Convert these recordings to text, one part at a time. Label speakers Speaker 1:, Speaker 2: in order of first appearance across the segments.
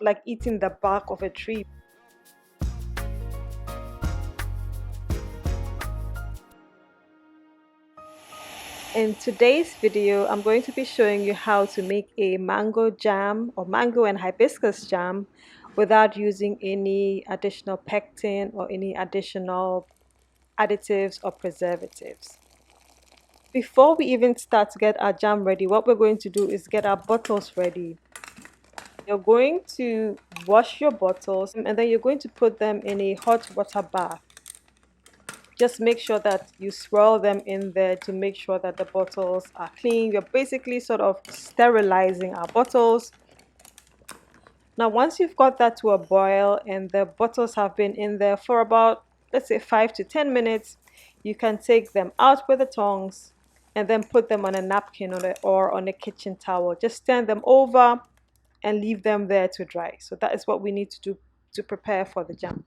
Speaker 1: like eating the bark of a tree. In today's video, I'm going to be showing you how to make a mango jam or mango and hibiscus jam without using any additional pectin or any additional additives or preservatives. Before we even start to get our jam ready, what we're going to do is get our bottles ready. You're going to wash your bottles and then you're going to put them in a hot water bath. Just make sure that you swirl them in there to make sure that the bottles are clean. You're basically sort of sterilizing our bottles. Now once you've got that to a boil and the bottles have been in there for about, let's say, 5 to 10 minutes, you can take them out with the tongs and then put them on a napkin or on a kitchen towel. Just stand them over and leave them there to dry. So that is what we need to do to prepare for the jam.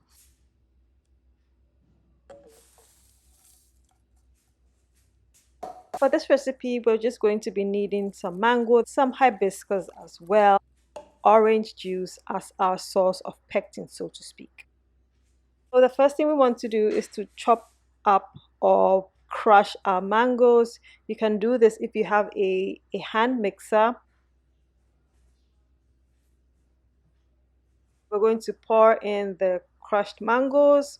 Speaker 1: For this recipe, we're just going to be needing some mango, some hibiscus as well, orange juice as our source of pectin, so to speak. So the first thing we want to do is to chop up or crush our mangoes. You can do this if you have a hand mixer. We're going to pour in the crushed mangoes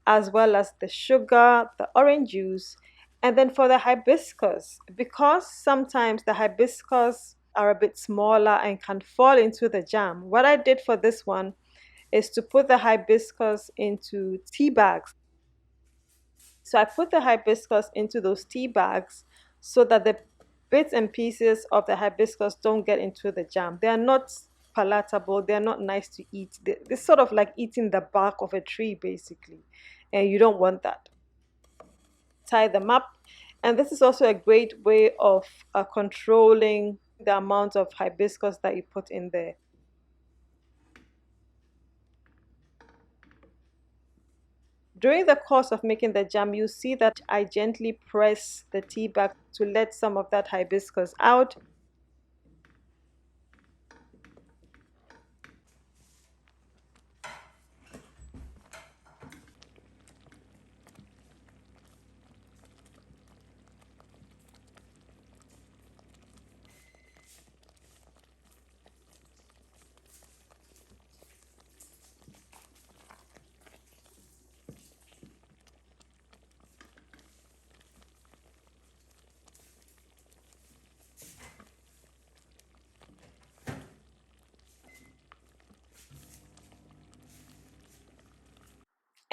Speaker 1: as well as the sugar, the orange juice. And then for the hibiscus, because sometimes the hibiscus are a bit smaller and can fall into the jam, what I did for this one is to put the hibiscus into tea bags. So I put the hibiscus into those tea bags so that the bits and pieces of the hibiscus don't get into the jam. They are not palatable, they're not nice to eat. They're sort of like eating the bark of a tree basically, and you don't want that. Tie them up, and this is also a great way of controlling the amount of hibiscus that you put in there. During the course of making the jam, you see that I gently press the tea bag to let some of that hibiscus out.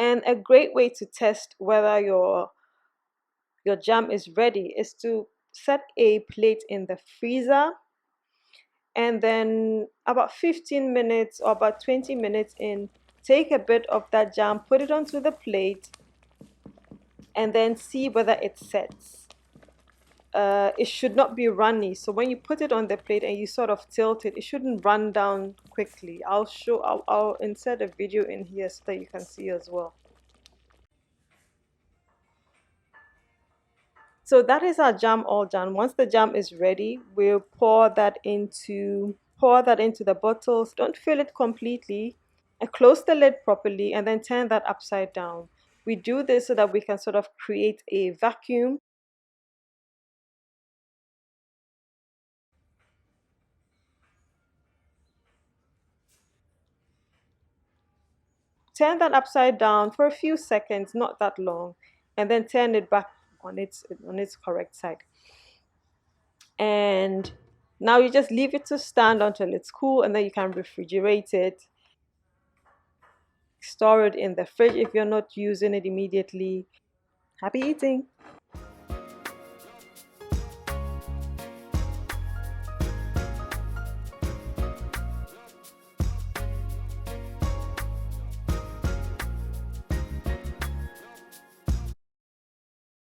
Speaker 1: And a great way to test whether your jam is ready is to set a plate in the freezer, and then about 15 minutes or about 20 minutes in, take a bit of that jam, put it onto the plate, and then see whether it sets. It should not be runny, so when you put it on the plate and you sort of tilt it, it shouldn't run down quickly. I'll insert a video in here so that you can see as well. So that is our jam all done. Once the jam is ready, we'll pour that into the bottles. Don't fill it completely, and close the lid properly, and then turn that upside down. We do this so that we can sort of create a vacuum. Turn that upside down for a few seconds, not that long, and then turn it back on its correct side. And now you just leave it to stand until it's cool, and then you can refrigerate it. Store it in the fridge if you're not using it immediately. Happy eating!